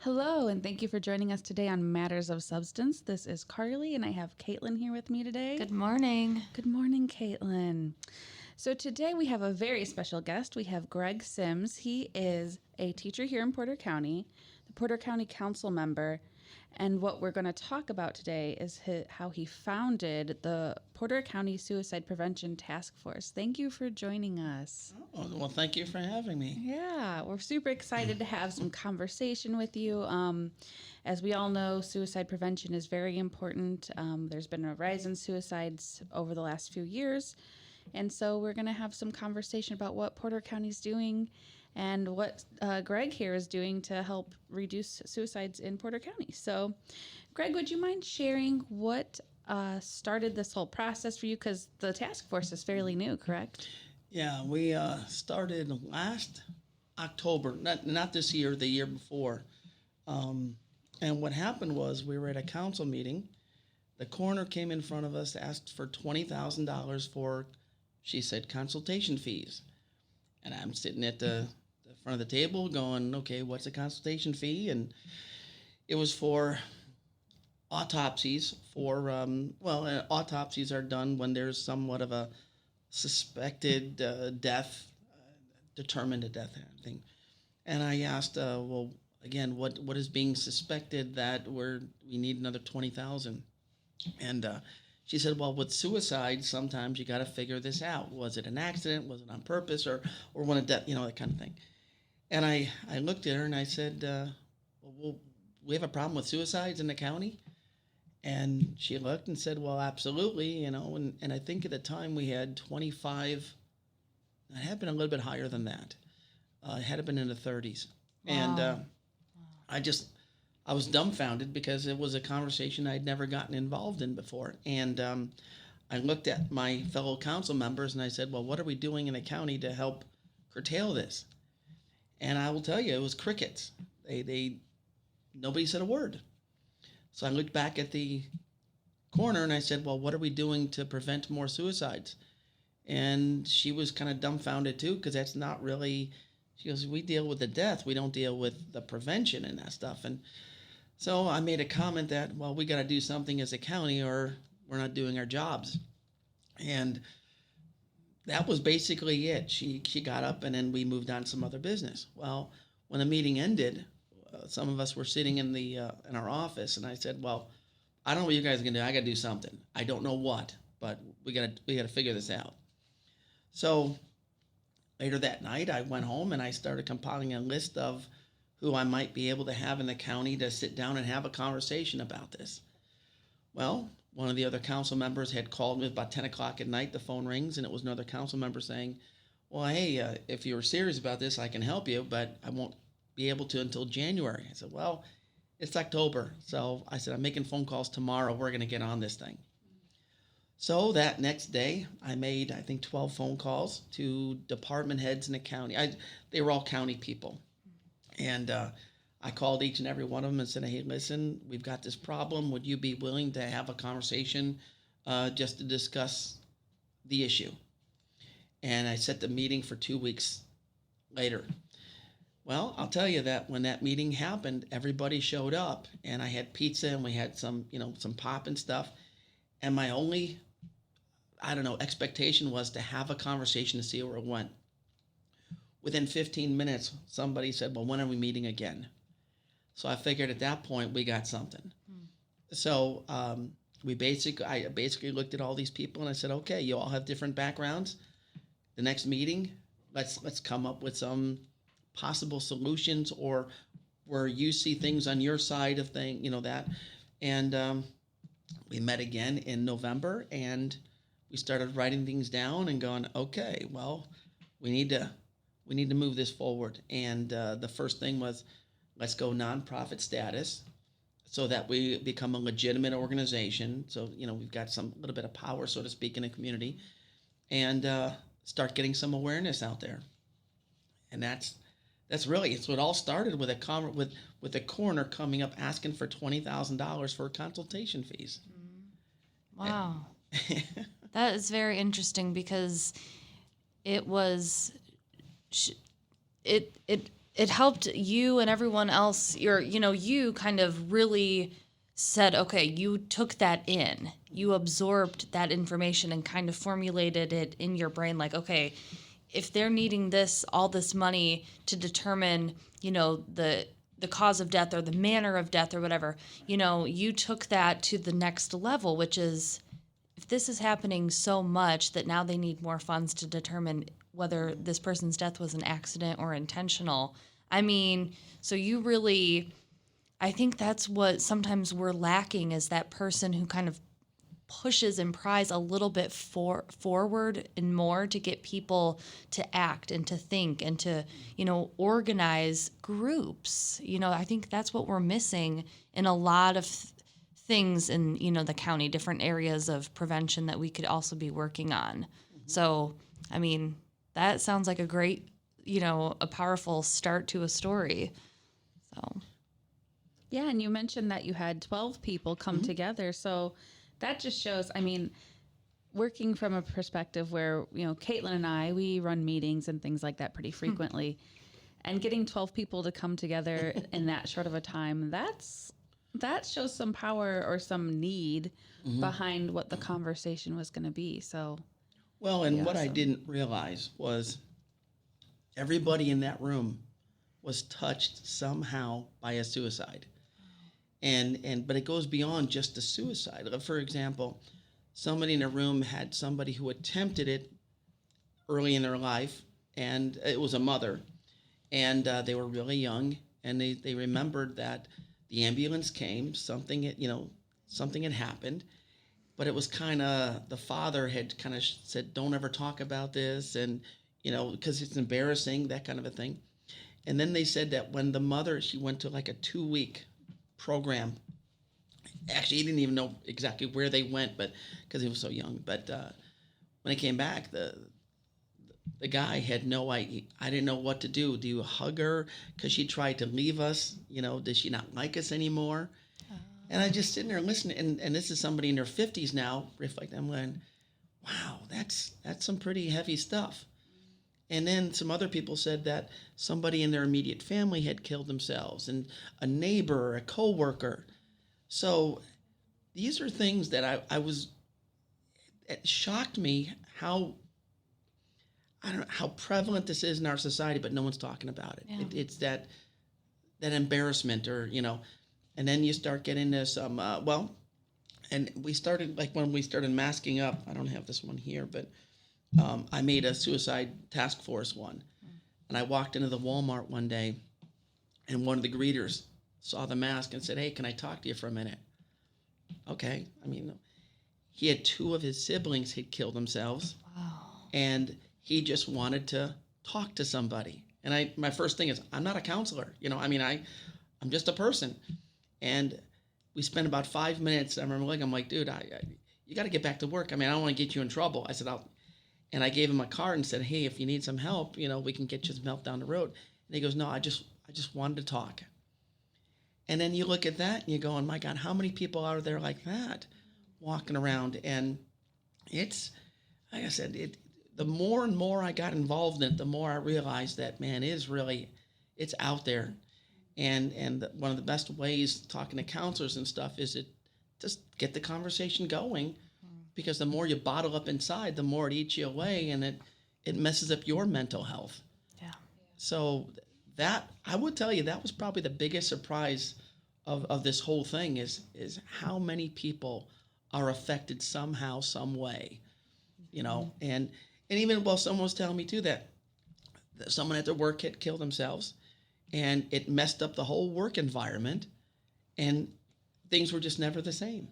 Hello, and thank you for joining us today on Matters of Substance. This is Carly, and I have Kaitlyn here with me today. Good morning. Good morning, Kaitlyn. So today we have a very special guest. We have Greg Sims. He is a teacher here in Porter County, the Porter County Council member, and what we're going to talk about today is how he founded the Porter County Suicide Prevention Task Force. Thank you for joining us. Oh, well, thank you for having me. Yeah, we're super excited to have some conversation with you. As we all know, suicide prevention is very important. There's been a rise in suicides over the last few years. And so we're going to have some conversation about what Porter County's doing and what Greg here is doing to help reduce suicides in Porter County. So, Greg, would you mind sharing what started this whole process for you? Because the task force is fairly new, correct? Yeah, we started last October, not this year, the year before. And what happened was we were at a council meeting. The coroner came in front of us, asked for $20,000 for, she said, consultation fees. And I'm sitting at the front of the table going, okay, what's a consultation fee? And it was for autopsies for, autopsies are done when there's somewhat of a suspected death, determined a death kind of thing. And I asked, well, again, what is being suspected that we need another $20,000? And she said, well, with suicide, sometimes you got to figure this out. Was it an accident? Was it on purpose? Or one of death, that kind of thing. And I looked at her and I said, well, we have a problem with suicides in the county? And she looked and said, well, absolutely, and I think at the time we had 25, it had been a little bit higher than that. It had been in the 30s. Wow. And I was dumbfounded because it was a conversation I'd never gotten involved in before. And I looked at my fellow council members and I said, well, what are we doing in the county to help curtail this? And I will tell you, it was crickets. Nobody said a word. So I looked back at the coroner and I said, well, what are we doing to prevent more suicides? And she was kind of dumbfounded too, because that's not really, she goes, we deal with the death. We don't deal with the prevention and that stuff. And so I made a comment that, well, we got to do something as a county or we're not doing our jobs. And that was basically it. She got up and then we moved on to some other business. Well, when the meeting ended, some of us were sitting in our office, and I said, well, I don't know what you guys are going to do. I got to do something. I don't know what, but we got to figure this out. So later that night, I went home and I started compiling a list of who I might be able to have in the county to sit down and have a conversation about this. Well, one of the other council members had called me about 10 o'clock at night. The phone rings, and it was another council member saying, well, hey, if you're serious about this, I can help you, but I won't be able to until January. I said, well, it's October. So I said, I'm making phone calls tomorrow. We're going to get on this thing. So that next day, I made, I think, 12 phone calls to department heads in the county. They were all county people. And I called each and every one of them and said, hey, listen, we've got this problem. Would you be willing to have a conversation just to discuss the issue? And I set the meeting for 2 weeks later. Well, I'll tell you that when that meeting happened, everybody showed up, and I had pizza and we had some pop and stuff. And my only, expectation was to have a conversation to see where it went. Within 15 minutes, somebody said, well, when are we meeting again? So I figured at that point we got something. So I basically looked at all these people and I said, okay, you all have different backgrounds. The next meeting, let's come up with some possible solutions or where you see things on your side of that. And we met again in November and we started writing things down and going, okay, well, we need to move this forward. And the first thing was, let's go nonprofit status so that we become a legitimate organization. So, we've got some little bit of power, so to speak, in the community, and start getting some awareness out there. And that's really, it's what all started with with the coroner coming up asking for $20,000 for consultation fees. Wow. That is very interesting because it was, it it helped you and everyone else. You kind of really said, okay, you took that in, you absorbed that information and kind of formulated it in your brain. Like, okay, if they're needing all this money to determine, the cause of death or the manner of death or whatever, you took that to the next level, which is, if this is happening so much that now they need more funds to determine whether this person's death was an accident or intentional. I mean, so you really, I think that's what sometimes we're lacking, is that person who kind of pushes and pries a little bit forward and more to get people to act and to think and to, organize groups. I think that's what we're missing in a lot of things in, the county, different areas of prevention that we could also be working on. So, I mean, that sounds like a great, a powerful start to a story. So. Yeah, and you mentioned that you had 12 people come together. So that just shows, I mean, working from a perspective where, Kaitlyn and I, we run meetings and things like that pretty frequently. And getting 12 people to come together in that short of a time, that shows some power or some need behind what the conversation was going to be. So, well, and what I didn't realize was everybody in that room was touched somehow by a suicide. But it goes beyond just the suicide. For example, somebody in a room had somebody who attempted it early in their life, and it was a mother, and they were really young, and they remembered that the ambulance came, something had happened, but it was kind of, the father had kind of said, don't ever talk about this, and because it's embarrassing, that kind of a thing. And then they said that when the mother, she went to like a 2-week program. Actually, he didn't even know exactly where they went, but because he was so young. But when he came back, the guy had no idea. I didn't know what to do. Do you hug her because she tried to leave us? Does she not like us anymore? And I just sitting there listening, and this is somebody in their 50s now. Reflecting, I'm going, wow, that's some pretty heavy stuff. And then some other people said that somebody in their immediate family had killed themselves, and a neighbor, a coworker. So these are things that it shocked me how prevalent this is in our society, but no one's talking about it. Yeah. It's that embarrassment, or, and then you start getting this, and we started, like when we started masking up, I don't have this one here, but I made a suicide task force one. And I walked into the Walmart one day, and one of the greeters saw the mask and said, hey, can I talk to you for a minute? Okay. I mean, he had 2 of his siblings had killed themselves. Wow. And he just wanted to talk to somebody. And my first thing is, I'm not a counselor. I'm just a person. And we spent about 5 minutes. I remember I'm like, dude, you got to get back to work. I don't want to get you in trouble. I said, and I gave him a card and said, hey, if you need some help, we can get you some help down the road. And he goes, no, I just wanted to talk. And then you look at that and you go, oh my God, how many people are there like that walking around? And it's, like I said, the more and more I got involved in it, the more I realized that, man, it's out there. And one of the best ways, talking to counselors and stuff, is just get the conversation going. Because the more you bottle up inside, the more it eats you away, and it messes up your mental health. Yeah. So that, I would tell you, that was probably the biggest surprise of this whole thing is how many people are affected somehow, some way, and even while someone was telling me too that someone at their work had killed themselves, and it messed up the whole work environment, and things were just never the same.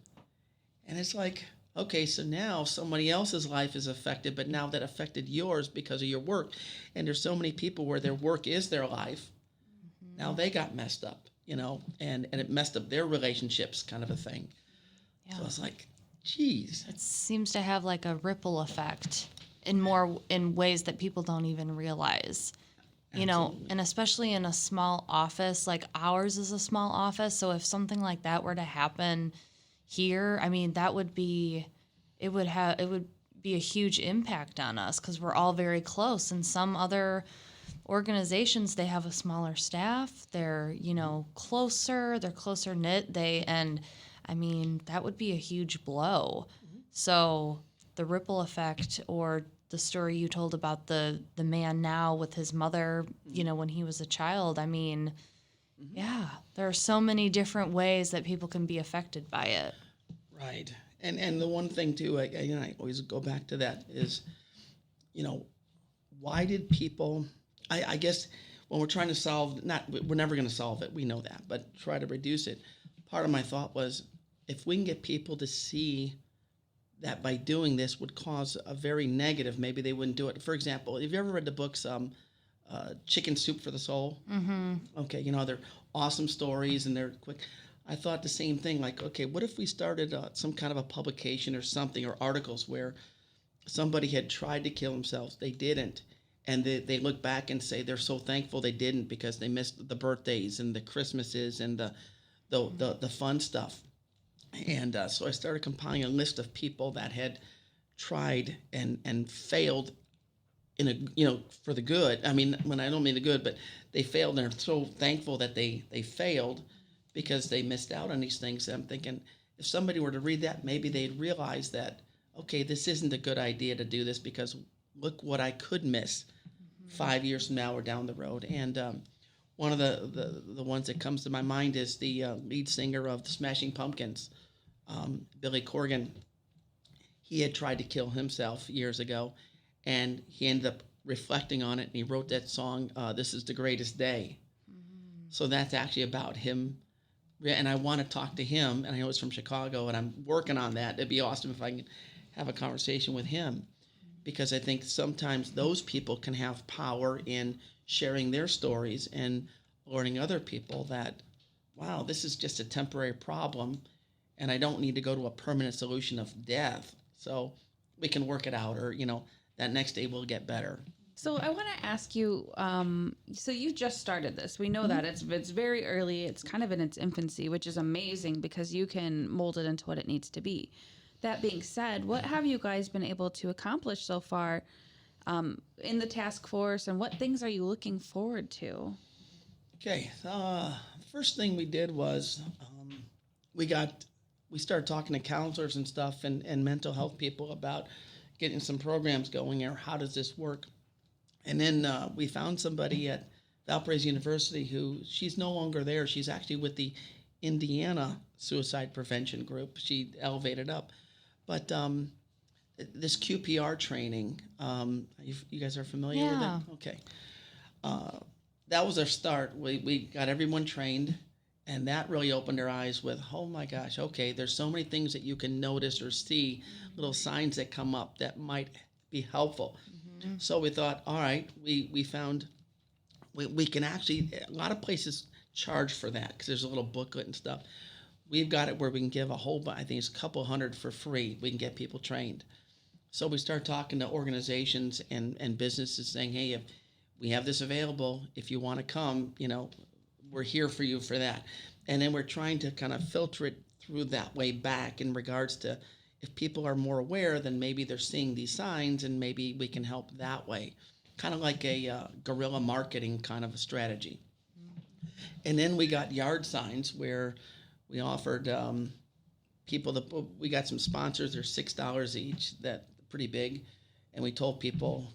And it's like, okay, so now somebody else's life is affected, but now that affected yours because of your work. And there's so many people where their work is their life. Now they got messed up, and it messed up their relationships, kind of a thing. Yeah. So I was like, geez. It seems to have like a ripple effect in ways that people don't even realize. Absolutely. And especially in a small office, like ours is a small office. So if something like that were to happen here, that would be, it would be a huge impact on us, because we're all very close. And some other organizations, they have a smaller staff. They're, they're closer knit. And I mean, that would be a huge blow. So the ripple effect, or the story you told about the man now with his mother, when he was a child, I mean, yeah, there are so many different ways that people can be affected by it. Right. And the one thing too, I always go back to that is, why did people, I guess when we're trying to solve, we're never going to solve it, we know that, but try to reduce it. Part of my thought was, if we can get people to see that by doing this would cause a very negative, maybe they wouldn't do it. For example, have you ever read the books Chicken Soup for the Soul? Mm-hmm. Okay, they're awesome stories and they're quick. I thought the same thing, like, okay, what if we started some kind of a publication or something, or articles where somebody had tried to kill themselves, they didn't, and they look back and say they're so thankful they didn't because they missed the birthdays and the Christmases and the fun stuff. And so I started compiling a list of people that had tried and failed for the good. I mean, when I don't mean the good, but they failed, and they're so thankful that they failed because they missed out on these things. And I'm thinking, if somebody were to read that, maybe they'd realize that, okay, this isn't a good idea to do this because look what I could miss 5 years from now or down the road. And one of the ones that comes to my mind is the lead singer of the Smashing Pumpkins, Billy Corgan. He had tried to kill himself years ago, and he ended up reflecting on it, and he wrote that song, This Is the Greatest Day. Mm-hmm. So that's actually about him. And I want to talk to him, and I know he's from Chicago, and I'm working on that. It'd be awesome if I can have a conversation with him, because I think sometimes those people can have power in sharing their stories and learning other people that, wow, this is just a temporary problem, and I don't need to go to a permanent solution of death. So we can work it out, or, that next day will get better. So I want to ask you, so you just started this. We know that it's very early. It's kind of in its infancy, which is amazing because you can mold it into what it needs to be. That being said, what have you guys been able to accomplish so far in the task force, and what things are you looking forward to? Okay. The first thing we did was we started talking to counselors and stuff and mental health people about getting some programs going, or how does this work? And then we found somebody at Valparaiso University who, she's no longer there. She's actually with the Indiana Suicide Prevention Group. She elevated up. But this Qpr training, you guys are familiar with it? Okay. That was our start. We got everyone trained, and that really opened their eyes with, oh my gosh, okay, there's so many things that you can notice or see, little signs that come up that might be helpful. Mm-hmm. So we thought, all right, we found we can actually, a lot of places charge for that because there's a little booklet and stuff. We've got it where we can give a whole, I think it's a couple hundred for free. We can get people trained. So we start talking to organizations and businesses saying, hey, if we have this available, if you want to come, we're here for you for that. And then we're trying to kind of filter it through that way back in regards to, if people are more aware, then maybe they're seeing these signs and maybe we can help that way. Kind of like a guerrilla marketing kind of a strategy. And then we got yard signs where we offered people, we got some sponsors, they're $6 each, that pretty big. And we told people,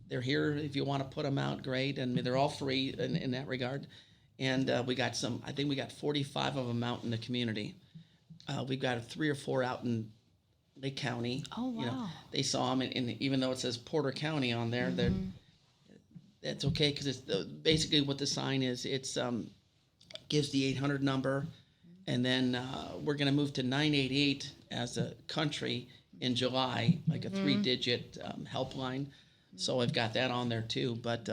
they're here if you want to put them out, great. And they're all free in that regard. And we got I think we got 45 of them out in the community. We've got 3 or 4 out in Lake County. Oh, wow. They saw them, and even though it says Porter County on there, that's okay, because it's basically what the sign is. It's gives the 800 number, and then we're going to move to 988 as a country in July, like a 3-digit helpline. So I've got that on there too. But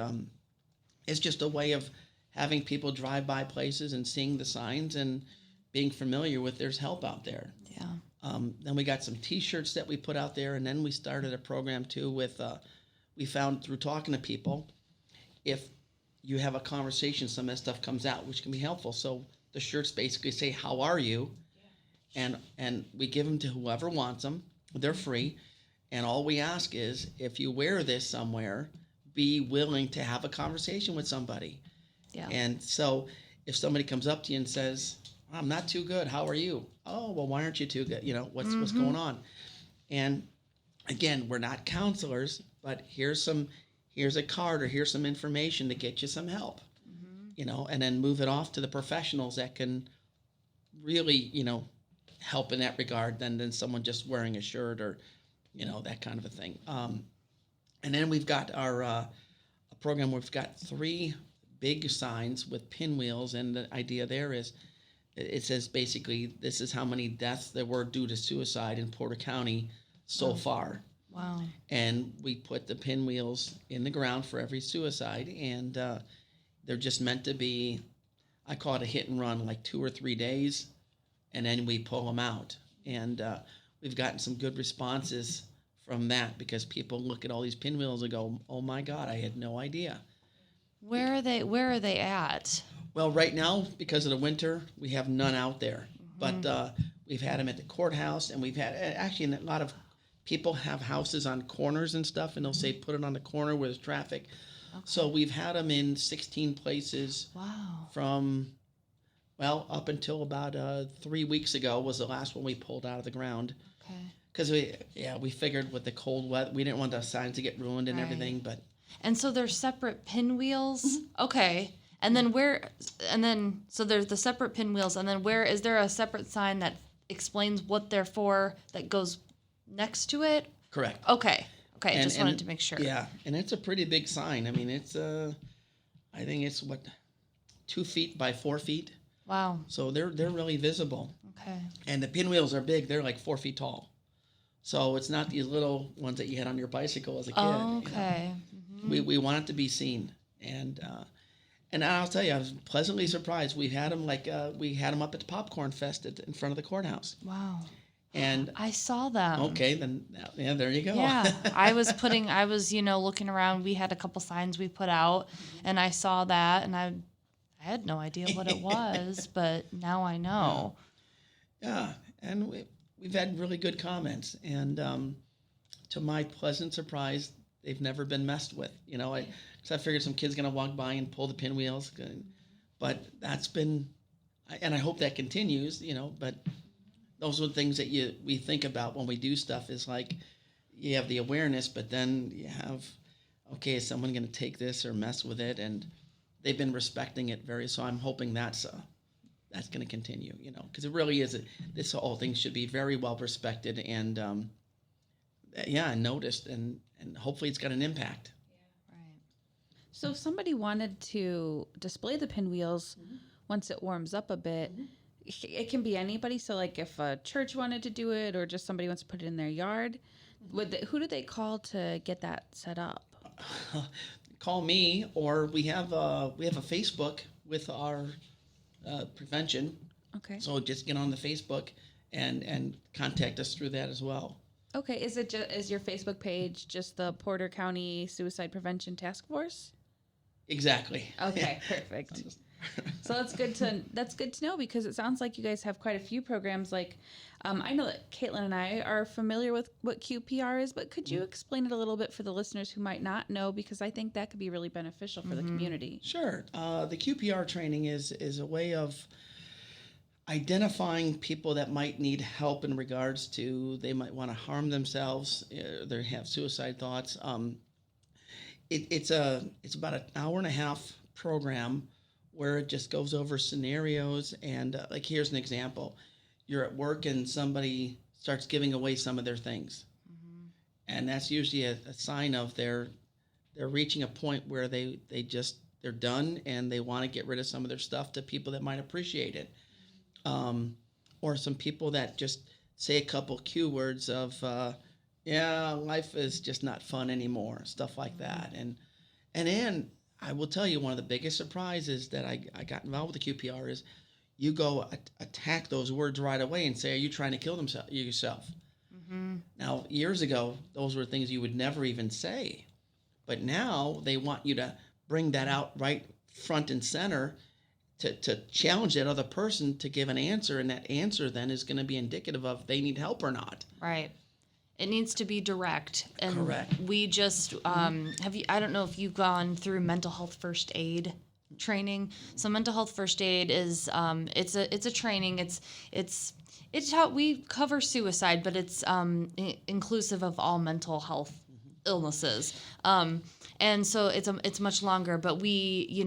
it's just a way of having people drive by places and seeing the signs and being familiar with there's help out there. Yeah. Then we got some T-shirts that we put out there, and then we started a program too with, we found through talking to people, if you have a conversation, some of that stuff comes out, which can be helpful. So the shirts basically say, how are you? And we give them to whoever wants them. They're free. And all we ask is, if you wear this somewhere, be willing to have a conversation with somebody. Yeah. And so if somebody comes up to you and says, I'm not too good, how are you? Oh, well, why aren't you too good? What's going on? And again, we're not counselors, but here's a card or here's some information to get you some help, and then move it off to the professionals that can really, help in that regard than someone just wearing a shirt or, that kind of a thing. And then we've got our a program where we've got 3 big signs with pinwheels, and the idea there is it says basically this is how many deaths there were due to suicide in Porter County so far. Wow. And we put the pinwheels in the ground for every suicide, and they're just meant to be, I call it a hit and run, like 2 or 3 days, and then we pull them out. And we've gotten some good responses from that because people look at all these pinwheels and go, oh my God, I had no idea. Where are they at? Well, right now, because of the winter, we have none out there. But we've had them at the courthouse, and we've had, actually, a lot of people have houses on corners and stuff, and they'll say, put it on the corner where there's traffic. Okay. So we've had them in 16 places. Wow. From, up until about 3 weeks ago was the last one we pulled out of the ground. Okay. Because we figured with the cold weather, we didn't want the signs to get ruined and everything, but. And so they're separate pinwheels? Okay. And then so there's the separate pinwheels, and then is there a separate sign that explains what they're for that goes next to it? Correct. Okay. Just wanted to make sure. Yeah, and it's a pretty big sign. I mean, it's I think it's 2 feet by 4 feet. Wow. So they're really visible. Okay. And the pinwheels are big. They're like 4 feet tall. So it's not these little ones that you had on your bicycle as a kid. Oh, okay. We want it to be seen, and I'll tell you, I was pleasantly surprised. We had them we had them up at the Popcorn Fest in front of the courthouse. Wow. And I saw them. Okay, then there you go. Yeah, I was looking around. We had a couple signs we put out, and I saw that, and I had no idea what it was, but now I know. Yeah, and we've had really good comments, and to my pleasant surprise, they've never been messed with. Because I figured some kid's gonna walk by and pull the pinwheels, but that's been, and I hope that continues. But those are the things that we think about when we do stuff. Is like you have the awareness, but then you have, okay, is someone gonna take this or mess with it? And they've been respecting it so I'm hoping that's going to continue, because it really is. This whole thing should be very well respected and, noticed, and hopefully it's got an impact. Yeah. Right. So if somebody wanted to display the pinwheels once it warms up a bit, it can be anybody. So like if a church wanted to do it or just somebody wants to put it in their yard, who do they call to get that set up? Call me, or we have a Facebook with our prevention. Okay. So just get on the Facebook and contact us through that as well. Okay. Is your Facebook page just the Porter County Suicide Prevention Task Force? Exactly. Okay, perfect. So that's good to know, because it sounds like you guys have quite a few programs. Like, I know that Kaitlyn and I are familiar with what QPR is, but could you explain it a little bit for the listeners who might not know? Because I think that could be really beneficial for the community. Sure. The Qpr training is a way of identifying people that might need help in regards to they might want to harm themselves, they have suicide thoughts. It's about an hour and a half program where it just goes over scenarios, and like here's an example. You're at work and somebody starts giving away some of their things. And that's usually a sign of they're reaching a point where they're done and they want to get rid of some of their stuff to people that might appreciate it. Or some people that just say a couple cue words of, life is just not fun anymore, stuff like that. And then I will tell you, one of the biggest surprises that I got involved with the QPR is you go attack those words right away and say, are you trying to kill yourself? Now, years ago, those were things you would never even say. But now they want you to bring that out right front and center to challenge that other person to give an answer. And that answer then is going to be indicative of they need help or not. Right. It needs to be direct. And Correct. we just I don't know if you've gone through mental health first aid training. So mental health first aid is it's a training. It's how we cover suicide, but it's inclusive of all mental health illnesses. And so it's much longer, but we,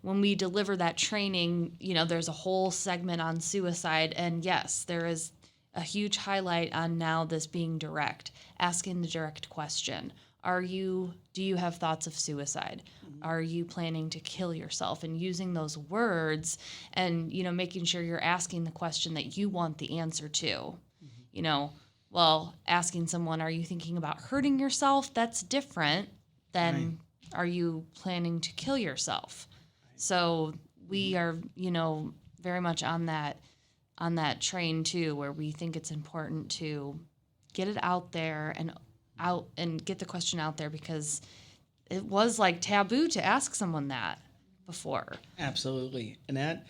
when we deliver that training, there's a whole segment on suicide, and yes, there is a huge highlight on now this being direct, asking the direct question. Do you have thoughts of suicide? Are you planning to kill yourself? And using those words and, making sure you're asking the question that you want the answer to. Asking someone, are you thinking about hurting yourself? That's different than are you planning to kill yourself? So we are, very much on that train too, where we think it's important to get it out there and get the question out there, because it was like taboo to ask someone that before. Absolutely. And that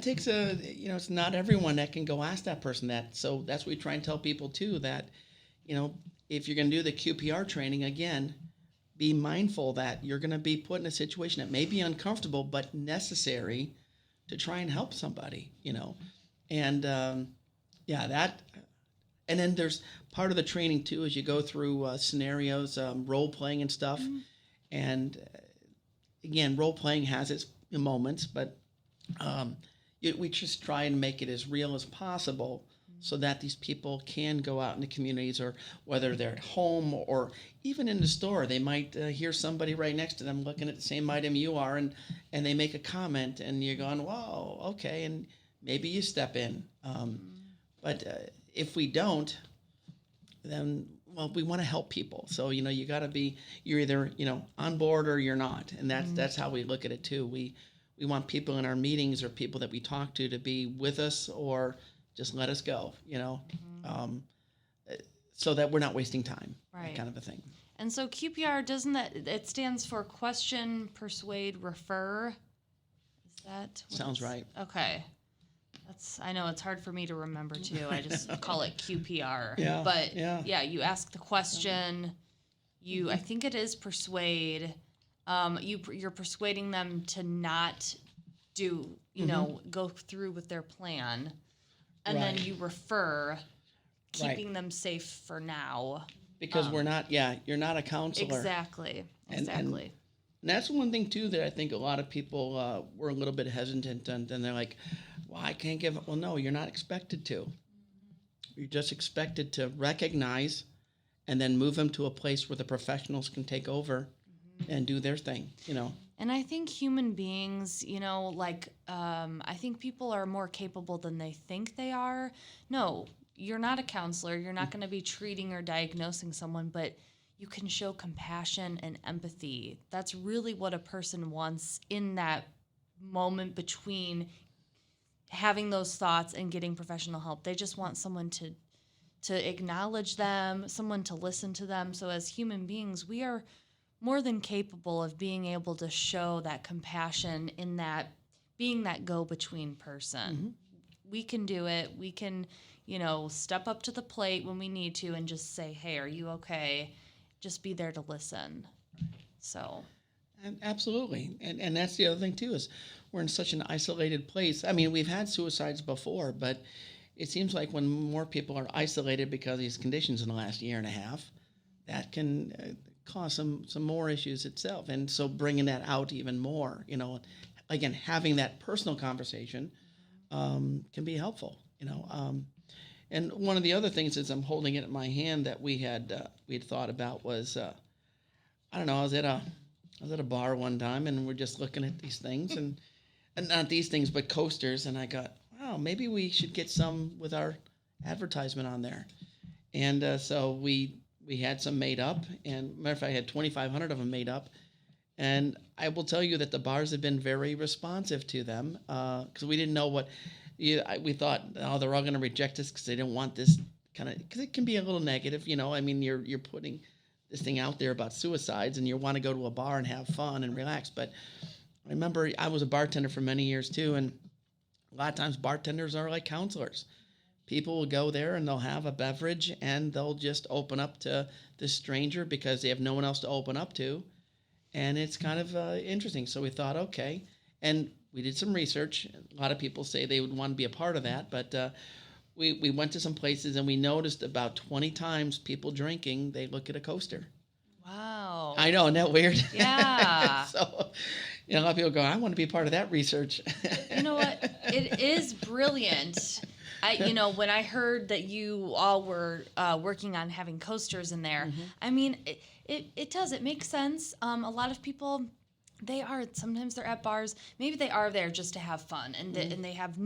takes it's not everyone that can go ask that person that. So that's what we try and tell people too, that, if you're going to do the QPR training, again, be mindful that you're going to be put in a situation that may be uncomfortable, but necessary to try and help somebody, and that. And then there's part of the training too, as you go through scenarios, role playing and stuff. Mm-hmm. And again, role playing has its moments, but we just try and make it as real as possible, so that these people can go out in the communities, or whether they're at home or even in the store, they might hear somebody right next to them looking at the same item you are, and they make a comment, and you're going, whoa, okay, and maybe you step in. But if we don't, then, we want to help people. So, you got to be, you're either, on board or you're not. And that's how we look at it too. We want people in our meetings or people that we talk to be with us, or just let us go, so that we're not wasting time, right. That kind of a thing. And so QPR, it stands for question, persuade, refer. Is that? Sounds right. Okay. I know it's hard for me to remember too. I just call it QPR. Yeah. But you ask the question. I think it is persuade. You're persuading them to not do, go through with their plan. And then you refer, keeping them safe for now. Because you're not a counselor. Exactly. And that's one thing too that I think a lot of people were a little bit hesitant, and they're like, well, I can't give up. Well, no, you're not expected to. You're just expected to recognize and then move them to a place where the professionals can take over and do their thing, And I think human beings, I think people are more capable than they think they are. No, you're not a counselor. You're not going to be treating or diagnosing someone, but you can show compassion and empathy. That's really what a person wants in that moment between having those thoughts and getting professional help. They just want someone to acknowledge them, someone to listen to them. So as human beings, we are more than capable of being able to show that compassion in that being that go-between person. Mm-hmm. We can do it. We can, step up to the plate when we need to and just say, hey, are you okay? Just be there to listen. So. And absolutely. And that's the other thing too, is we're in such an isolated place. I mean, we've had suicides before, but it seems like when more people are isolated because of these conditions in the last year and a half, that can cause some more issues itself. And so bringing that out even more, again, having that personal conversation can be helpful, And one of the other things, as I'm holding it in my hand, that we had thought about was, I don't know, I was at a bar one time, and we're just looking at these things, and not these things, but coasters, and I got, wow, maybe we should get some with our advertisement on there. And so we had some made up, and matter of fact, I had 2,500 of them made up. And I will tell you that the bars have been very responsive to them, because we didn't know what. We thought, oh, they're all going to reject us because they didn't want this kind of, because it can be a little negative, I mean, you're putting this thing out there about suicides, and you want to go to a bar and have fun and relax. But I remember I was a bartender for many years too, and a lot of times bartenders are like counselors, people will go there and they'll have a beverage and they'll just open up to this stranger because they have no one else to open up to. And it's kind of interesting. So we thought, okay. And we did some research. A lot of people say they would want to be a part of that. But we went to some places and we noticed about 20 times people drinking, they look at a coaster. Wow. I know, isn't that weird? Yeah. So, a lot of people go, I want to be part of that research. You know what? It is brilliant. When I heard that you all were working on having coasters in there, I mean, it does. It makes sense. A lot of people, sometimes they're at bars. Maybe they are there just to have fun, and they have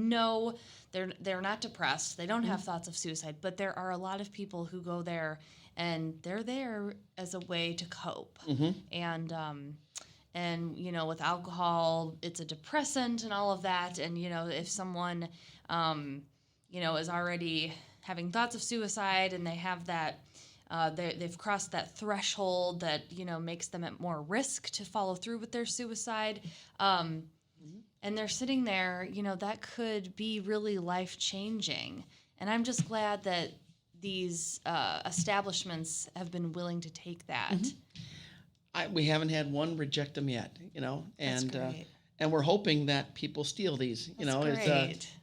they're not depressed. They don't have thoughts of suicide. But there are a lot of people who go there, and they're there as a way to cope. And with alcohol, it's a depressant and all of that. And if someone is already having thoughts of suicide and they have that, they've crossed that threshold that, makes them at more risk to follow through with their suicide. And they're sitting there, that could be really life-changing. And I'm just glad that these establishments have been willing to take that. We haven't had one reject them yet, and and we're hoping that people steal these,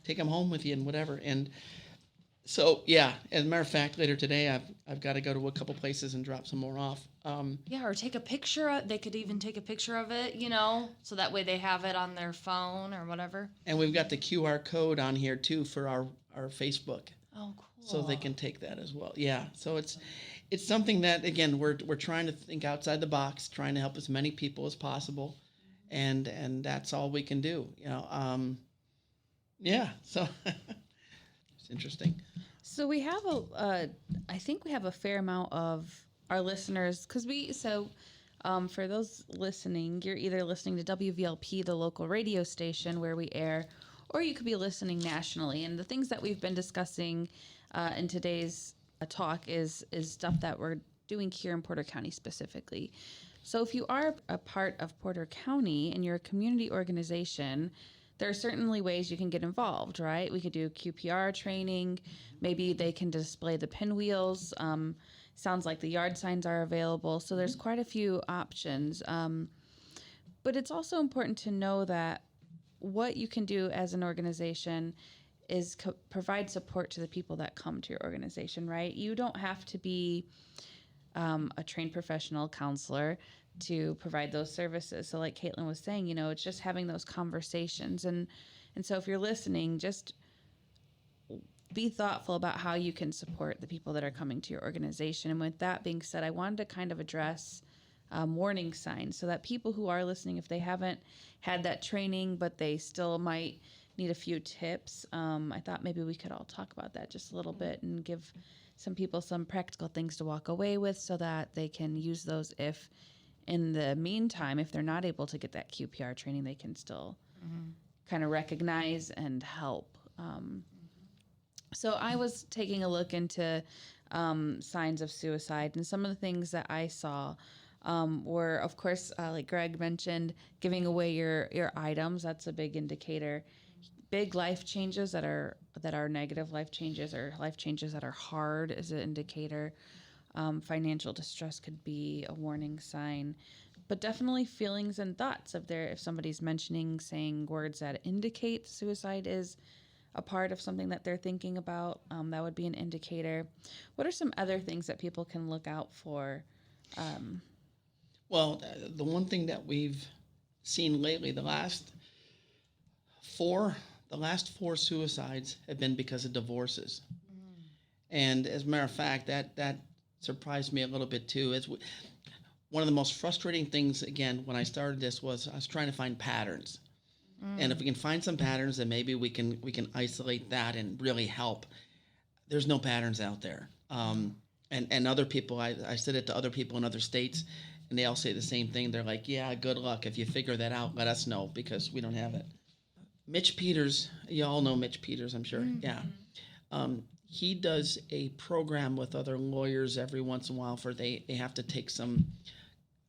take them home with you and whatever. And so, yeah, as a matter of fact, later today, I've got to go to a couple places and drop some more off. Or take a picture. They could even take a picture of it, so that way they have it on their phone or whatever. And we've got the QR code on here too for our Facebook. Oh, cool. So they can take that as well. Yeah. So it's something that, again, we're trying to think outside the box, trying to help as many people as possible, and that's all we can do. Yeah. So it's interesting. So we have I think we have a fair amount of our listeners, because for those listening, you're either listening to WVLP, the local radio station where we air, or you could be listening nationally. And the things that we've been discussing in today's talk is stuff that we're doing here in Porter County specifically. So if you are a part of Porter County and you're a community organization, there are certainly ways you can get involved, right? We could do Qpr training. Maybe they can display the pinwheels. Sounds like the yard signs are available. So there's quite a few options. But it's also important to know that what you can do as an organization is provide support to the people that come to your organization, right? You don't have to be a trained professional counselor to provide those services. So like Kaitlyn was saying, it's just having those conversations. And so if you're listening, just be thoughtful about how you can support the people that are coming to your organization. And with that being said, I wanted to kind of address warning signs so that people who are listening, if they haven't had that training, but they still might need a few tips, I thought maybe we could all talk about that just a little bit and give some people some practical things to walk away with so that they can use those if in the meantime, if they're not able to get that Qpr training, they can still kind of recognize and help. So I was taking a look into signs of suicide, and some of the things that I saw were, of course, like Greg mentioned, giving away your items. That's a big indicator. Big life changes that are negative life changes, or life changes that are hard, is an indicator. Financial distress could be a warning sign, but definitely feelings and thoughts if somebody's saying words that indicate suicide is a part of something that they're thinking about, that would be an indicator. What are some other things that people can look out for? Well, the one thing that we've seen lately, the last four suicides have been because of divorces. And as a matter of fact, that surprised me a little bit too. It's one of the most frustrating things, again, when I started this, was I was trying to find patterns. And if we can find some patterns, then maybe we can isolate that and really help. There's no patterns out there. And other people, I said it to other people in other states, and they all say the same thing. They're like, yeah, good luck. If you figure that out, let us know, because we don't have it. Mitch Peters, you all know Mitch Peters, I'm sure. Yeah. He does a program with other lawyers every once in a while they have to take some,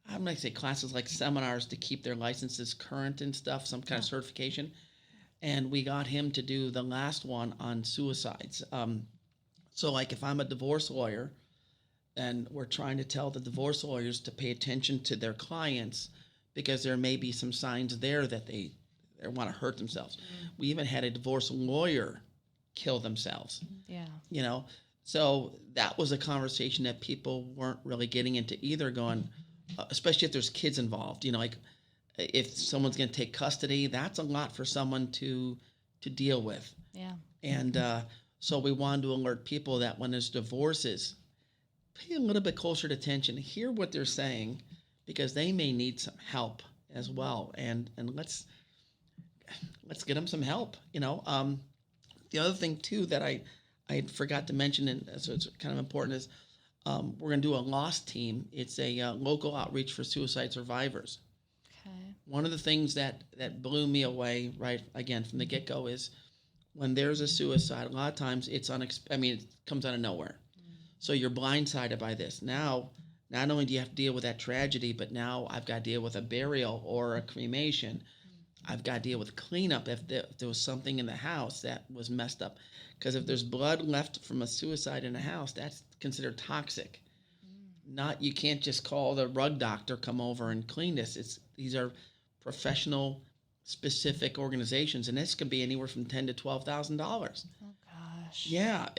I'm going to say classes, like seminars, to keep their licenses current and stuff, some kind of certification. and we got him to do the last one on suicides. So like if I'm a divorce lawyer, and we're trying to tell the divorce lawyers to pay attention to their clients because there may be some signs there that they want to hurt themselves. We even had a divorce lawyer kill themselves. Yeah. You know, so that was a conversation that people weren't really getting into either, going, especially if there's kids involved. You know, like if someone's going to take custody, that's a lot for someone to deal with. Yeah. And so we wanted to alert people that when there's divorces, pay a little bit closer attention, hear what they're saying, because they may need some help as well. And let's get them some help. You know, the other thing too that I forgot to mention, and so it's kind of important, is we're going to do a lost team. It's a local outreach for suicide survivors. Okay. One of the things that blew me away, right, again, from the get-go, is when there's a suicide, a lot of times it comes out of nowhere. So you're blindsided by this. Now, not only do you have to deal with that tragedy, but now I've got to deal with a burial or a cremation. I've got to deal with cleanup if there was something in the house that was messed up. Because if there's blood left from a suicide in a house, that's considered toxic. You can't just call the rug doctor, come over and clean this. These are professional, specific organizations, and this could be anywhere from $10,000 to $12,000. Oh gosh. Yeah,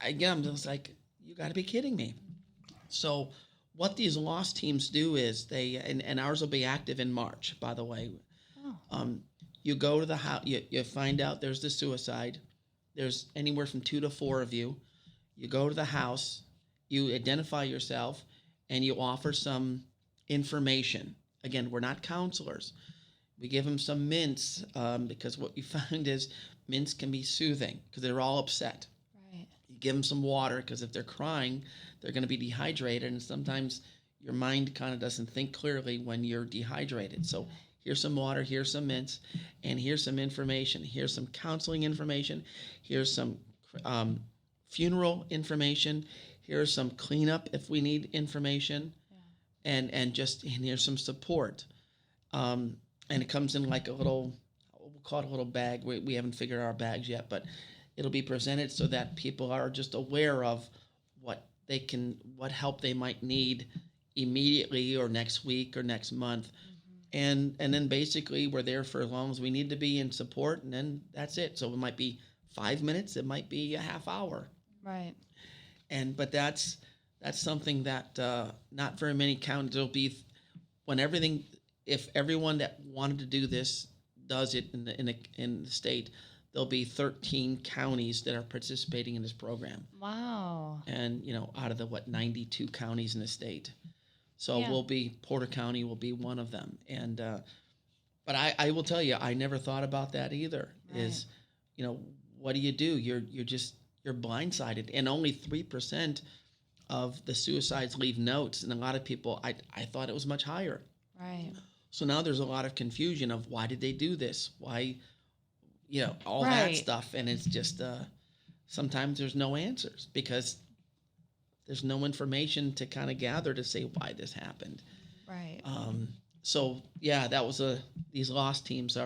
again, I'm just like, you got to be kidding me. So what these lost teams do is and ours will be active in March, by the way. Oh. You go to the house, you find out there's the suicide. There's anywhere from 2 to 4 of you. You go to the house, you identify yourself, and you offer some information. Again, we're not counselors. We give them some mints because what we find is mints can be soothing because they're all upset. Right. You give them some water because if they're crying, they're going to be dehydrated, and sometimes your mind kind of doesn't think clearly when you're dehydrated. So here's some water, here's some mints, and here's some information. Here's some counseling information. Here's some funeral information. Here's some cleanup if we need information, and here's some support. And it comes in like a little, we'll call it a little bag. We haven't figured out our bags yet, but it'll be presented so that people are just aware of what help they might need immediately or next week or next month. And then basically we're there for as long as we need to be in support, and then that's it. So it might be 5 minutes, it might be a half hour. Right. But that's something that not very many counties will be if everyone that wanted to do this does it in the state, there'll be 13 counties that are participating in this program. Wow. And out of the 92 counties in the state. So Porter County will be one of them. And but I will tell you, I never thought about that either. Right. Is what do? You're blindsided, and only 3% of the suicides leave notes, and a lot of people, I thought it was much higher. Right. So now there's a lot of confusion of why did they do this? Why, all that Right. stuff, and it's just sometimes there's no answers because there's no information to kind of gather to say why this happened. Right. So yeah, that was these lost teams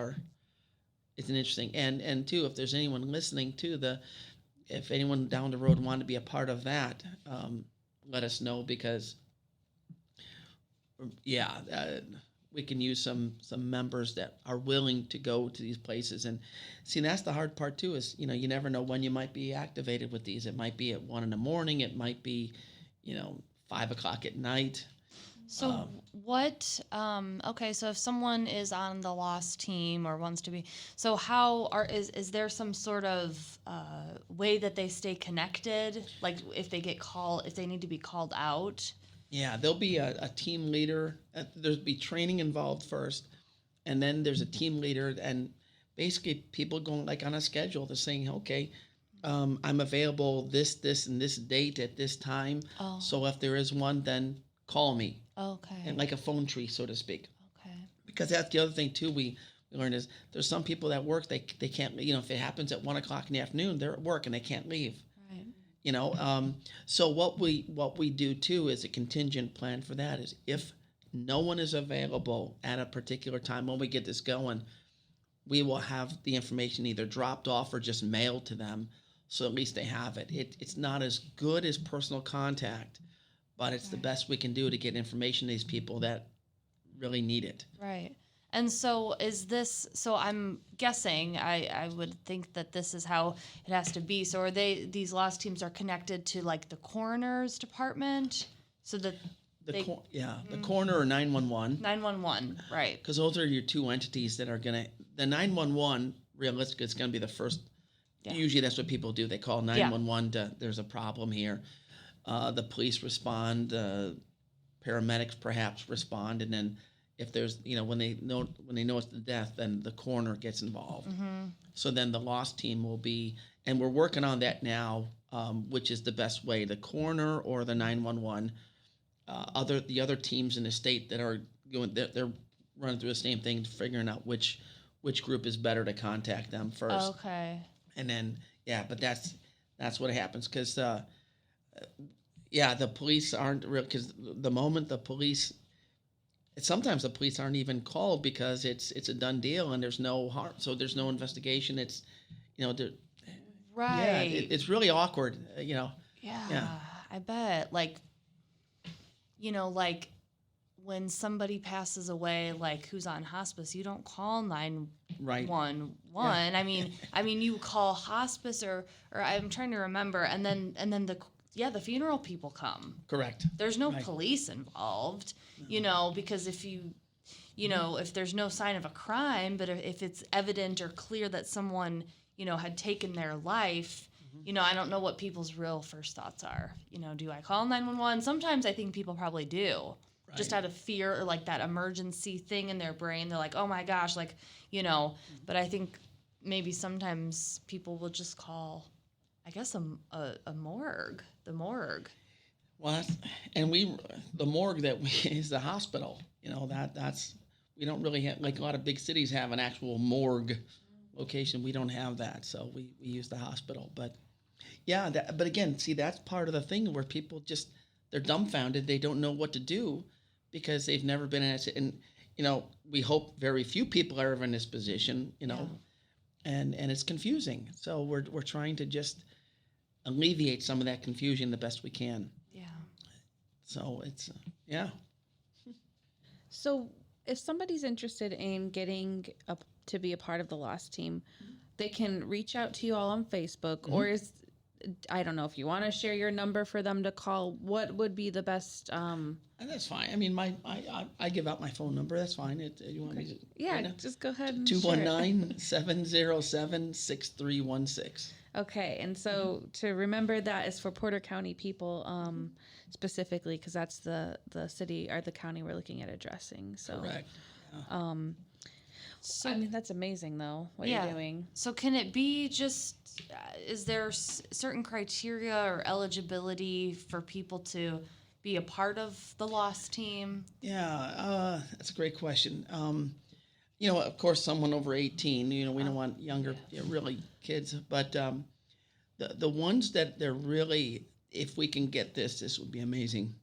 it's an interesting, and too, if there's anyone listening to if anyone down the road wanted to be a part of that, let us know because we can use some members that are willing to go to these places. And see, that's the hard part too, is you never know when you might be activated with these. It might be at 1 a.m, it might be 5 o'clock at night. So okay, so if someone is on the lost team or wants to be, so is there some sort of way that they stay connected? Like if they need to be called out? Yeah, there'll be a team leader. There'll be training involved first, and then there's a team leader, and basically people going like on a schedule. They're saying, okay, I'm available this, and this date at this time. Oh. So if there is one, then call me. Okay. And like a phone tree, so to speak. Okay. Because that's the other thing too we learned is there's some people that work, they can't, if it happens at 1 o'clock in the afternoon, they're at work and they can't leave. Right. So what we do too is a contingent plan for that is if no one is available at a particular time when we get this going, we will have the information either dropped off or just mailed to them, so at least they have it. It's not as good as personal contact, but it's the best we can do to get information to these people that really need it. Right. And so so I'm guessing, I would think that this is how it has to be. So these lost teams are connected to like the coroner's department so that The coroner or 911. 911, right. Because those are your two entities that are going to, the 911, realistically, it's going to be the first, usually that's what people do. They call 911 to, there's a problem here. The police respond, paramedics perhaps respond, and then if there's, when they know it's the death, then the coroner gets involved. Mm-hmm. So then the lost team will be, and we're working on that now, which is the best way, the coroner or the 911. The other teams in the state that are going, they're running through the same thing, figuring out which group is better to contact them first. Okay. And then but that's what happens because the police aren't real, because the moment the police, sometimes the police aren't even called because it's a done deal and there's no harm, so there's no investigation. It's right. Yeah, it's really awkward. Yeah. I bet like when somebody passes away, like who's on hospice, you don't call 911. Yeah. I mean, you call hospice or I'm trying to remember, and then the funeral people come. Correct. There's no police involved, because if if there's no sign of a crime, but if it's evident or clear that someone, had taken their life. I don't know what people's real first thoughts are. Do I call 911? Sometimes I think people probably do. Right. Just out of fear or like that emergency thing in their brain. They're like, oh my gosh, but I think maybe sometimes people will just call, I guess, a morgue, the morgue. Well, the morgue is the hospital. That's, we don't really have, like a lot of big cities have an actual morgue location. We don't have that, so we use the hospital. But but again, see, that's part of the thing where people just, they're dumbfounded. They don't know what to do because they've never been in it. And we hope very few people are ever in this position. And it's confusing. So we're trying to just alleviate some of that confusion the best we can. Yeah. So it's So if somebody's interested in getting to be a part of the lost team, they can reach out to you all on Facebook, or I don't know if you want to share your number for them to call. What would be the best? That's fine. I mean, I give out my phone number. That's fine. You want me to? Yeah, just go ahead and 219-707-6316. Okay, and so to remember, that is for Porter County people specifically, because that's the city or the county we're looking at addressing. So, correct. So, that's amazing, though, what you're doing. So can it be just, is there certain criteria or eligibility for people to be a part of the lost team? Yeah, that's a great question. Of course, someone over 18, we don't want younger, really kids. But the ones that they're really, if we can get this would be amazing.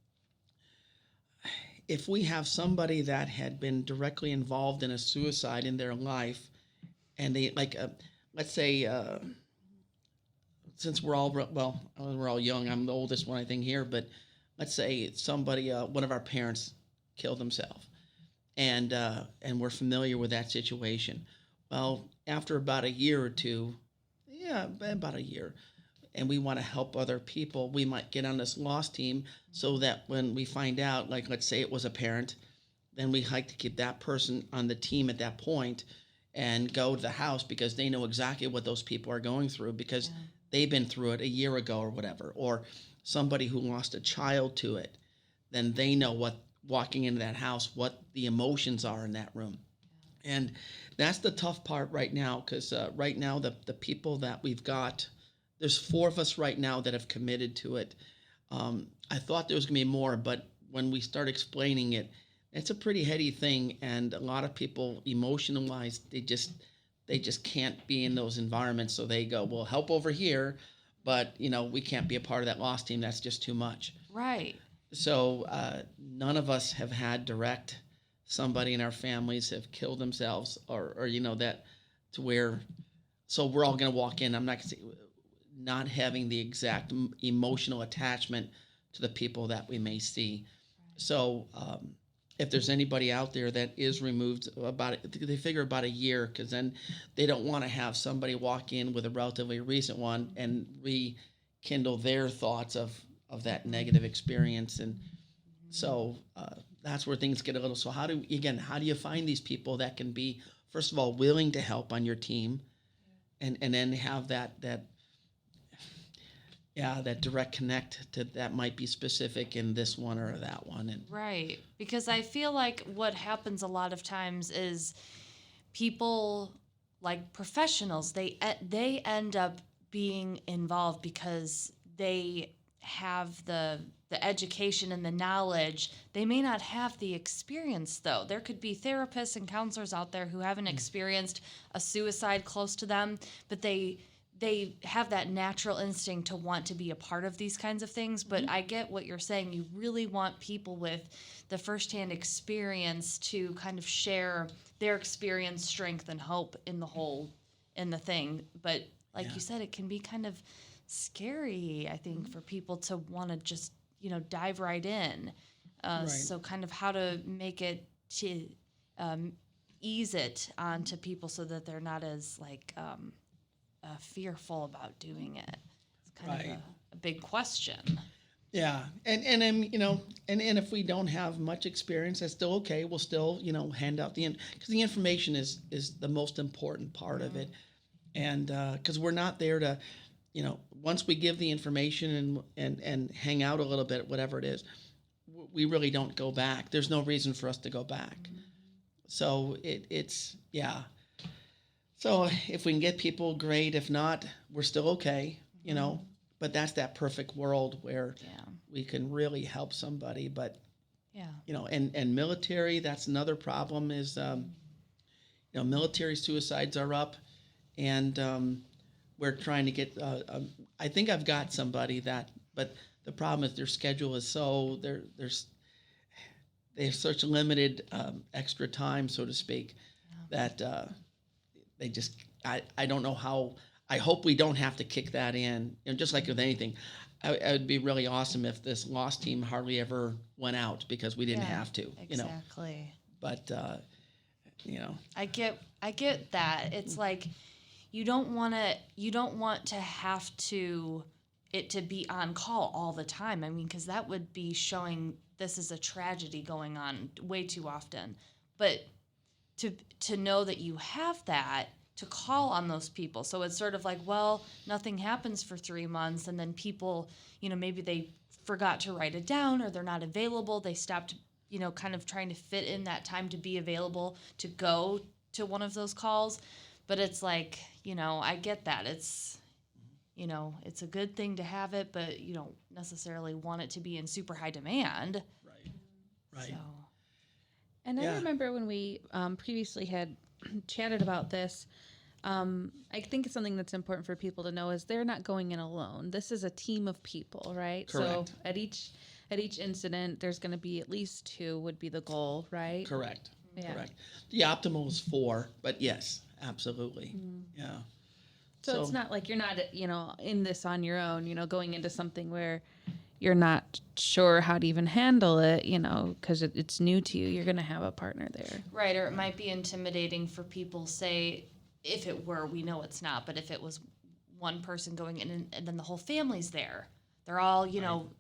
If we have somebody that had been directly involved in a suicide in their life, and they, like, let's say, since we're all young, I'm the oldest one, I think, here, but let's say somebody, one of our parents killed himself, and we're familiar with that situation. Well, after about a year or two, about a year, and we want to help other people, we might get on this lost team so that when we find out, like let's say it was a parent, then we like to keep that person on the team at that point and go to the house because they know exactly what those people are going through because they've been through it a year ago or whatever. Or somebody who lost a child to it, then they know what walking into that house, what the emotions are in that room. And that's the tough part right now because right now the people that we've got, there's 4 of us right now that have committed to it. I thought there was going to be more, but when we start explaining it, it's a pretty heady thing, and a lot of people emotionalized. They just can't be in those environments, so they go, well, help over here, but we can't be a part of that lost team. That's just too much. Right. So none of us have had direct somebody in our families have killed themselves or to where, so we're all going to walk in. I'm not going to say, not having the exact emotional attachment to the people that we may see. So if there's anybody out there that is removed, they figure about a year, because then they don't want to have somebody walk in with a relatively recent one and rekindle their thoughts of that negative experience. And so that's where things get a little. So how do you find these people that can be, first of all, willing to help on your team, and then have that direct connect to that might be specific in this one or that one. And Right. Because I feel like what happens a lot of times is people, like professionals, they end up being involved because they have the education and the knowledge. They may not have the experience, though. There could be therapists and counselors out there who haven't experienced a suicide close to them, but they have that natural instinct to want to be a part of these kinds of things. But I get what you're saying. You really want people with the firsthand experience to kind of share their experience, strength, and hope in the thing. But like you said, it can be kind of scary, I think, for people to want to just, dive right in. Right. So kind of how to make it to ease it onto people so that they're not as fearful about doing it. It's kind of a big question. Yeah, and if we don't have much experience, that's still okay. We'll still hand out because the information is the most important part of it, and because we're not there to, once we give the information and hang out a little bit, whatever it is, we really don't go back. There's no reason for us to go back. So it's. So if we can get people, great. If not, we're still okay, But that's that perfect world where we can really help somebody. But, and military, that's another problem is, military suicides are up. And we're trying to get, I think I've got somebody but the problem is their schedule is so, they have such limited extra time, so to speak, that they just, I don't know how, I hope we don't have to kick that in. Just like with anything, it would be really awesome if this lost team hardly ever went out because we didn't have to, Exactly. But, I get that. It's like you don't want to have it to be on call all the time. I mean, because that would be showing this is a tragedy going on way too often. But to know that you have that, to call on those people. So it's sort of like, well, nothing happens for 3 months, and then people, maybe they forgot to write it down or they're not available. They stopped, kind of trying to fit in that time to be available to go to one of those calls. But it's like, I get that. It's, it's a good thing to have it, but you don't necessarily want it to be in super high demand. Right. So. And I remember when we previously had chatted about this, I think it's something that's important for people to know is they're not going in alone. This is a team of people, right? Correct. So at each incident, there's going to be at least 2 would be the goal, right? Correct. Yeah. Correct. The optimal is 4, but yes, absolutely. Yeah. So it's not like you're not, in this on your own, going into something where you're not sure how to even handle it, because it's new to you. You're going to have a partner there. Right, or it might be intimidating for people, say, if it were, we know it's not, but if it was one person going in and then the whole family's there. They're all,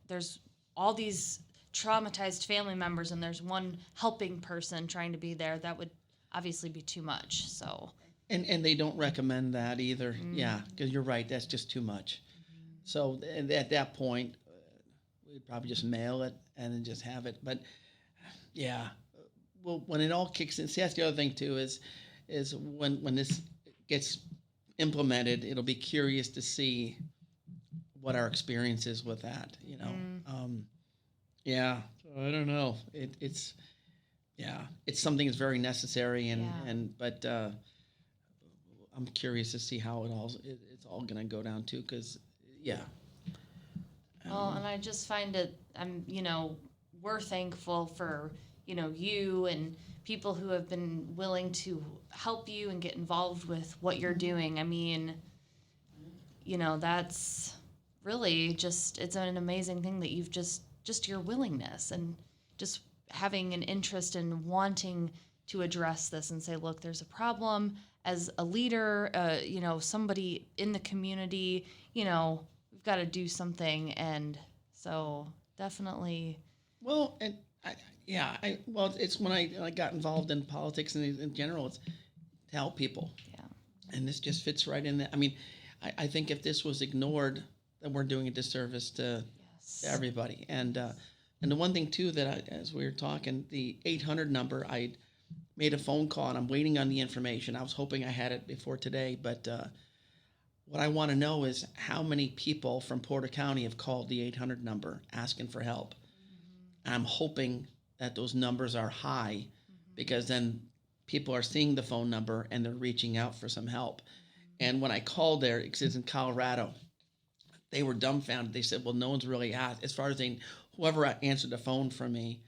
there's all these traumatized family members and there's one helping person trying to be there, that would obviously be too much, so. And they don't recommend that either. Yeah, because you're right, that's just too much. So at that point, we'd probably just mail it and then just have it. But yeah, well, when it all kicks in, see, that's the other thing too is when this gets implemented, it'll be curious to see what our experience is with that. Yeah, so I don't know. It's something that's very necessary but I'm curious to see how it's all going to go down too, because Well, and I just find it, we're thankful for, you and people who have been willing to help you and get involved with what you're doing. I mean, that's really just, it's an amazing thing that you've just your willingness and just having an interest in wanting to address this and say, look, there's a problem. As a leader, somebody in the community, we've got to do something. And so definitely. Well, and it's when I got involved in politics and in general, it's to help people. Yeah. And this just fits right in there. I mean, I think if this was ignored, then we're doing a disservice to everybody. And the one thing too that as we were talking, the 800 number, I made a phone call and I'm waiting on the information. I was hoping I had it before today, but what I want to know is how many people from Porter County have called the 800 number asking for help. Mm-hmm. I'm hoping that those numbers are high because then people are seeing the phone number and they're reaching out for some help. And when I called there, because it's in Colorado, they were dumbfounded. They said, well, no one's really asked. As far as whoever answered the phone for me,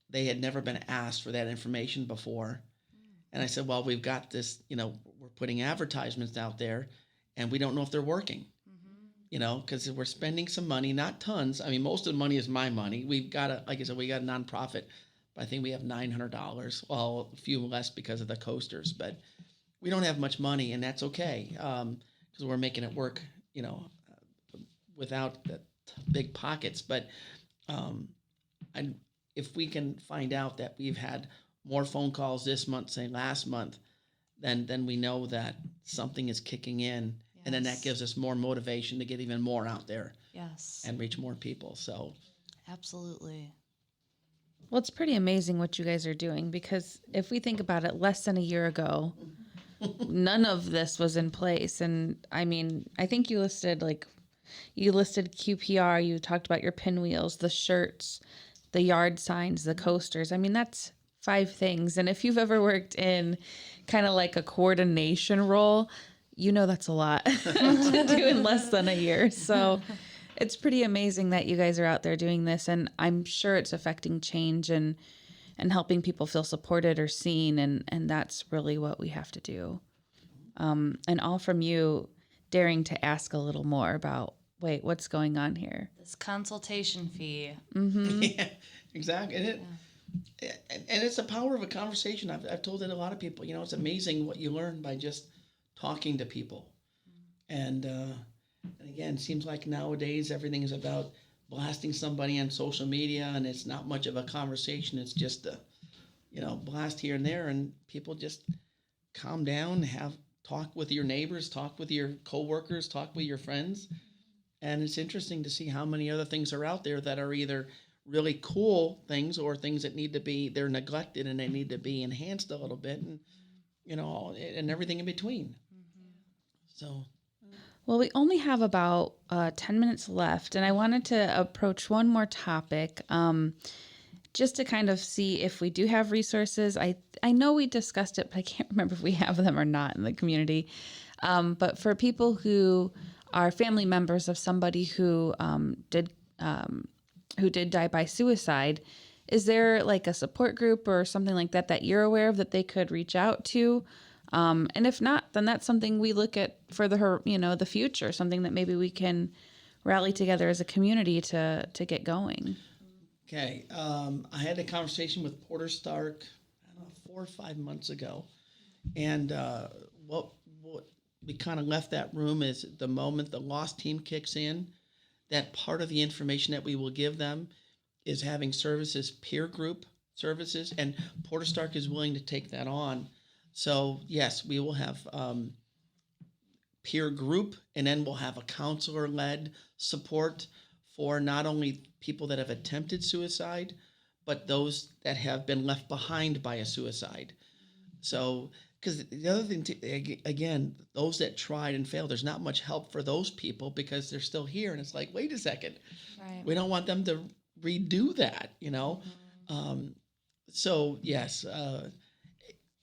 they had never been asked for that information before. And I said, well, we've got this, we're putting advertisements out there and we don't know if they're working, because we're spending some money, not tons. I mean, most of the money is my money. We've got like I said, we got a nonprofit, but I think we have $900. Well, a few less because of the coasters, but we don't have much money and that's okay. Because we're making it work, without the big pockets. But if we can find out that we've had more phone calls this month, say last month, then we know that something is kicking in. Yes. And then that gives us more motivation to get even more out there. Yes. And reach more people. So absolutely. Well, it's pretty amazing what you guys are doing because if we think about it, less than a year ago, none of this was in place. And I mean, I think you listed QPR, you talked about your pinwheels, the shirts, the yard signs, the coasters. I mean, that's 5 things. And if you've ever worked in kind of like a coordination role, that's a lot to do in less than a year. So it's pretty amazing that you guys are out there doing this. And I'm sure it's affecting change and helping people feel supported or seen. And that's really what we have to do. And all from you daring to ask a little more about, wait, what's going on here? This consultation fee. Mm-hmm. Yeah, exactly. And it's the power of a conversation. I've told it to a lot of people. It's amazing what you learn by just talking to people. And again, it seems like nowadays everything is about blasting somebody on social media, and it's not much of a conversation. It's just a, blast here and there, and people just calm down, talk with your neighbors, talk with your coworkers, talk with your friends. And it's interesting to see how many other things are out there that are either really cool things or things that they're neglected and they need to be enhanced a little bit, and and everything in between. So, well, we only have about 10 minutes left, and I wanted to approach one more topic, just to kind of see if we do have resources. I know we discussed it, but I can't remember if we have them or not in the community. But for people who are family members of somebody who did die by suicide, is there like a support group or something like that you're aware of that they could reach out to? And if not, then that's something we look at for the future, something that maybe we can rally together as a community to get going. Okay. I had a conversation with Porter Stark, 4 or 5 months ago. And what we kind of left that room is the moment the lost team kicks in, that part of the information that we will give them is having services, peer group services, and Porter Stark is willing to take that on. So yes, we will have peer group, and then we'll have a counselor-led support for not only people that have attempted suicide, but those that have been left behind by a suicide. So, because the other thing, again, those that tried and failed, there's not much help for those people because they're still here. And it's like, wait a second, right. We don't want them to redo that, So, yes,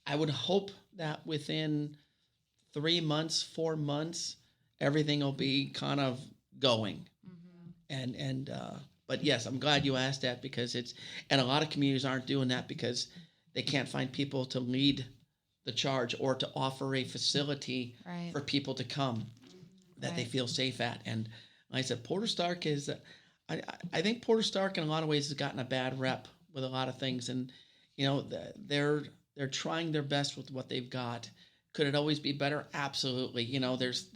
I would hope that within 3 months, 4 months, everything will be kind of going. But yes, I'm glad you asked that because and a lot of communities aren't doing that because they can't find people to lead the charge or to offer a facility Right. for people to come that they feel safe at. And like I said, Porter Stark is, I think Porter Stark in a lot of ways has gotten a bad rep with a lot of things. And, you know, they're trying their best with what they've got. Could it always be better? Absolutely. You know, there's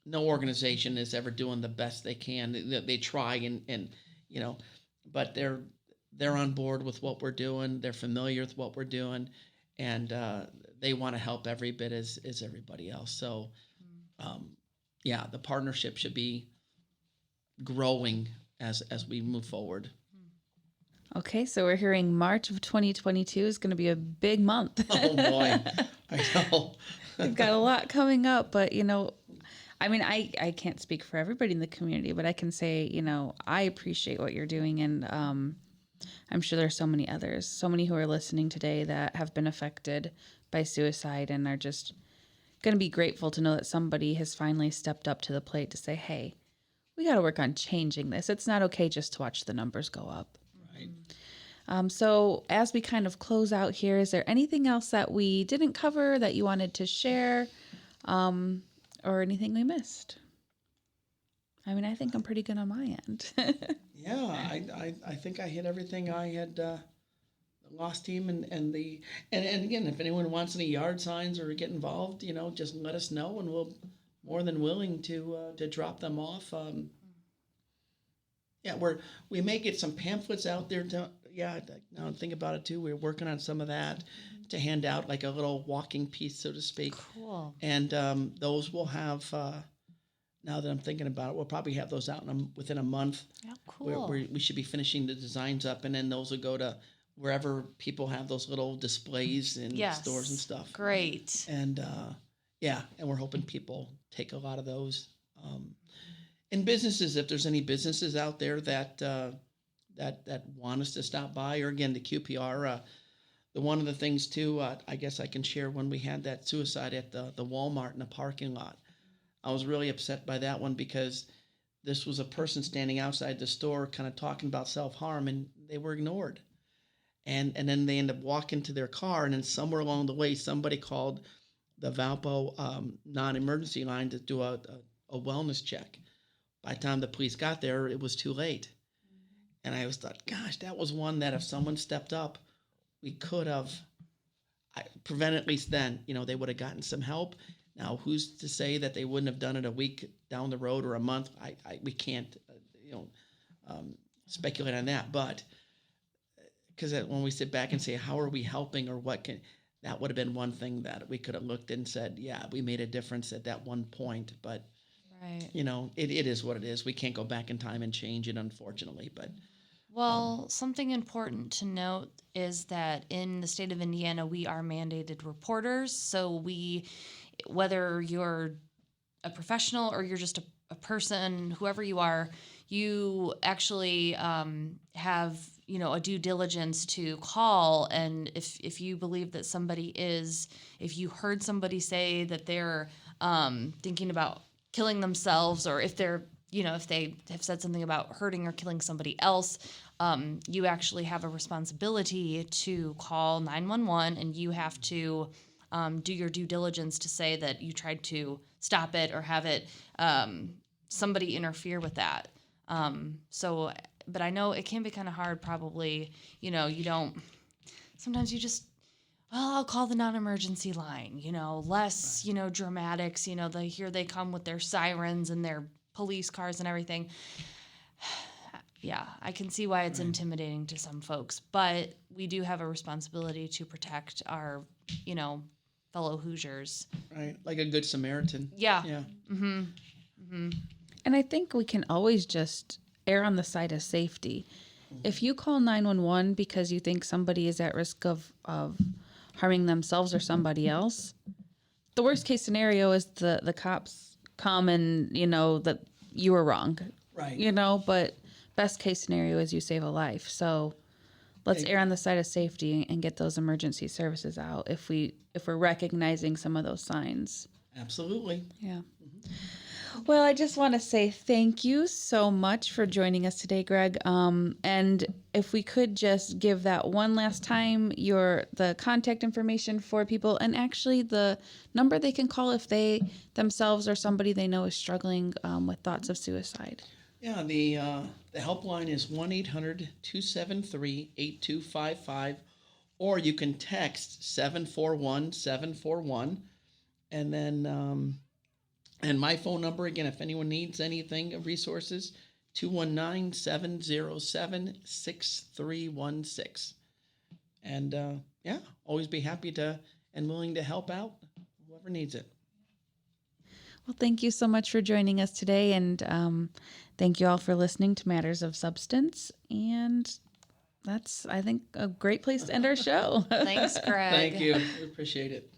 no organization is ever doing the best they can. They try and you know, but they're on board with what we're doing. They're familiar with what we're doing, and they want to help every bit as everybody else. So, yeah, the partnership should be growing as we move forward. Okay, so we're hearing March of 2022 is going to be a big month. Oh boy, I know. We've got a lot coming up, but you know, I mean, I can't speak for everybody in the community, but I can say, you know, I appreciate what you're doing, and I'm sure there's so many others, so many who are listening today that have been affected by suicide and are just going to be grateful to know that somebody has finally stepped up to the plate to say, hey, we got to work on changing this. It's not okay just to watch the numbers go up. Right. So as we kind of close out here, is there anything else that we didn't cover that you wanted to share, or anything we missed? I mean, I think I'm pretty good on my end. Yeah, I think I hit everything I had. The lost team and again, if anyone wants any yard signs or get involved, you know, just let us know, and we'll more than willing to drop them off. Yeah, we may get some pamphlets out there. Now think about it too. We're working on some of that to hand out, like a little walking piece, so to speak. Cool. And those will have. Now that I'm thinking about it, we'll probably have those out within a month. Yeah, cool. We should be finishing the designs up, and then those will go to wherever people have those little displays in stores and stuff. Great. And and we're hoping people take a lot of those. And businesses, if there's any businesses out there that want us to stop by, or again, the QPR. One of the things too, I guess I can share, when we had that suicide at the Walmart in the parking lot. I was really upset by that one, because this was a person standing outside the store kind of talking about self-harm, and they were ignored. And then they end up walking to their car, and then somewhere along the way, somebody called the Valpo non-emergency line to do a wellness check. By the time the police got there, it was too late. And I always thought, gosh, that was one that if someone stepped up, we could have prevented, at least then, you know, they would have gotten some help. Now, who's to say that they wouldn't have done it a week down the road or a month? We can't, speculate on that. But because when we sit back and say, how are we helping, or that would have been one thing that we could have looked and said, yeah, we made a difference at that one point. But, Right. you know, it is what it is. We can't go back in time and change it, unfortunately. But Well, something important to note is that in the state of Indiana, we are mandated reporters. So whether you're a professional or you're just a person, whoever you are, you actually have, you know, a due diligence to call. And if you believe that if you heard somebody say that they're thinking about killing themselves, or if they're, you know, if they have said something about hurting or killing somebody else, you actually have a responsibility to call 911, and you have to do your due diligence to say that you tried to stop it or have it somebody interfere with that. But I know it can be kind of hard, probably, you know, sometimes you just, I'll call the non-emergency line, you know, less, you know, dramatics, you know, here they come with their sirens and their police cars and everything. Yeah, I can see why it's intimidating to some folks, but we do have a responsibility to protect our, you know, fellow Hoosiers. right, like a good Samaritan. Yeah. Yeah. Mm-hmm. Mm-hmm. And I think we can always just err on the side of safety. If you call 911 because you think somebody is at risk of harming themselves or somebody else, the worst case scenario is the cops come and, you know, that you were wrong. Right. You know, but best case scenario is you save a life. So let's err on the side of safety and get those emergency services out if we're recognizing some of those signs. Absolutely. Yeah. Well, I just want to say thank you so much for joining us today, Greg. And if we could just give that one last time, the contact information for people, and actually the number they can call if they themselves or somebody they know is struggling with thoughts of suicide. Yeah, the helpline is 1-800-273-8255, or you can text 741-741, and then and my phone number again, if anyone needs anything, resources, 219-707-6316. And yeah, always be happy to and willing to help out whoever needs it. Well, thank you so much for joining us today, and thank you all for listening to Matters of Substance. And that's, I think, a great place to end our show. Thanks, Greg. Thank you. We appreciate it.